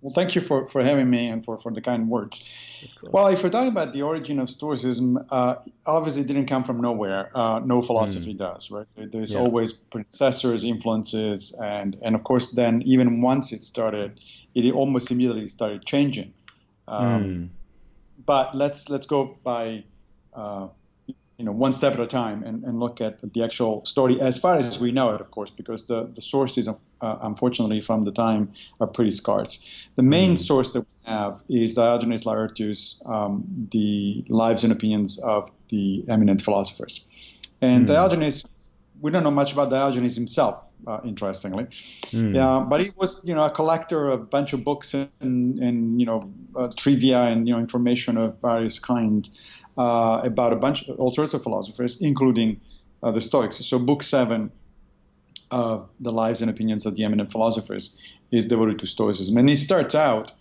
Well, thank you for having me and for the kind words. Of course. Well, if we're talking about the origin of Stoicism, obviously it didn't come from nowhere. No philosophy Mm. does, right? There's Yeah. always predecessors, influences, and of course, then even once it started, it almost immediately started changing. Um, Mm. but let's go by uh, one step at a time and look at the actual story as far as we know it, of course, because the sources, unfortunately, from the time are pretty scarce. The main Mm. source that we have is Diogenes Laertius, the Lives and Opinions of the Eminent Philosophers. And Mm. Diogenes, we don't know much about Diogenes himself, interestingly. Mm. Yeah, but he was, a collector of a bunch of books and trivia and information of various kinds about all sorts of philosophers, including the Stoics. So, Book 7 of the Lives and Opinions of the Eminent Philosophers is devoted to Stoicism, and it starts out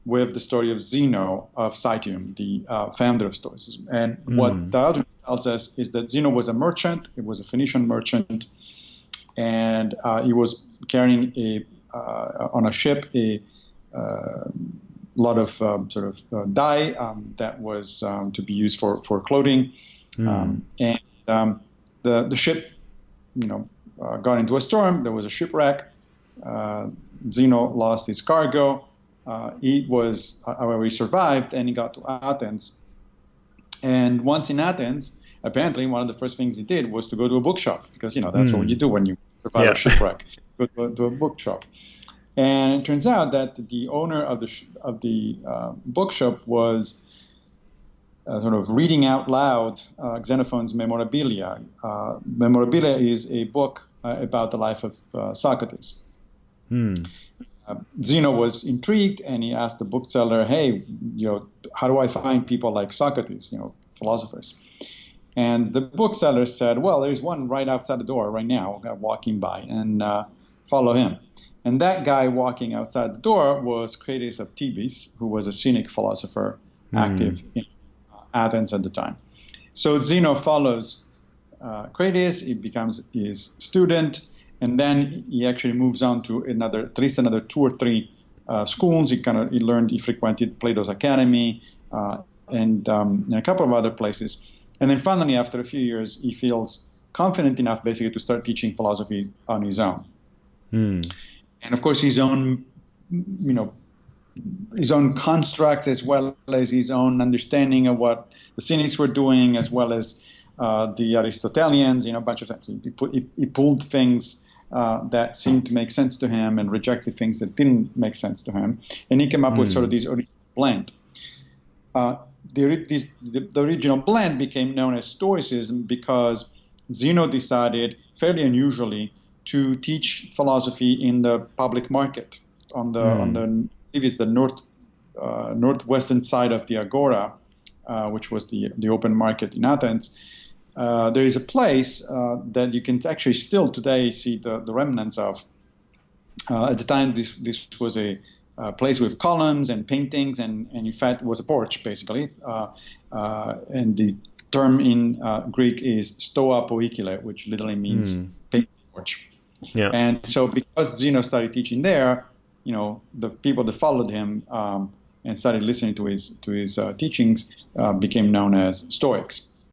with the story of Zeno of Citium, the founder of Stoicism. And what Mm. Diogenes tells us is that Zeno was a merchant. He was a Phoenician merchant, and he was carrying on a ship a lot of dye that was to be used for clothing, Mm. and the ship, got into a storm. There was a shipwreck. Zeno lost his cargo. However, he survived, and he got to Athens. And once in Athens, apparently one of the first things he did was to go to a bookshop, because that's what you do when you survive Yeah. a shipwreck. Go to a bookshop. And it turns out that the owner of the bookshop was sort of reading out loud Xenophon's Memorabilia. Memorabilia is a book about the life of Socrates. Mm. Zeno was intrigued, and he asked the bookseller, "Hey, how do I find people like Socrates, philosophers?" And the bookseller said, "Well, there's one right outside the door right now, walking by, and follow him." And that guy walking outside the door was Crates of Thebes, who was a Cynic philosopher active in Athens at the time. So Zeno follows Cretes, he becomes his student, and then he actually moves on to at least another 2 or 3 schools. He frequented Plato's Academy and a couple of other places. And then finally, after a few years, he feels confident enough basically to start teaching philosophy on his own. Mm. And of course, his own constructs, as well as his own understanding of what the Cynics were doing, as well as the Aristotelians, a bunch of things. He pulled things that seemed to make sense to him and rejected things that didn't make sense to him. And he came up with sort of this original blend. The original blend became known as Stoicism because Zeno decided, fairly unusually, to teach philosophy in the public market on the northwestern side of the Agora, which was the open market in Athens. There is a place that you can actually still today see the remnants of. At the time, this was a place with columns and paintings, and in fact was a porch, basically. And the term in Greek is stoa poikile, which literally means painting porch. Yeah. And so because Zeno started teaching there, the people that followed him and started listening to his teachings became known as Stoics.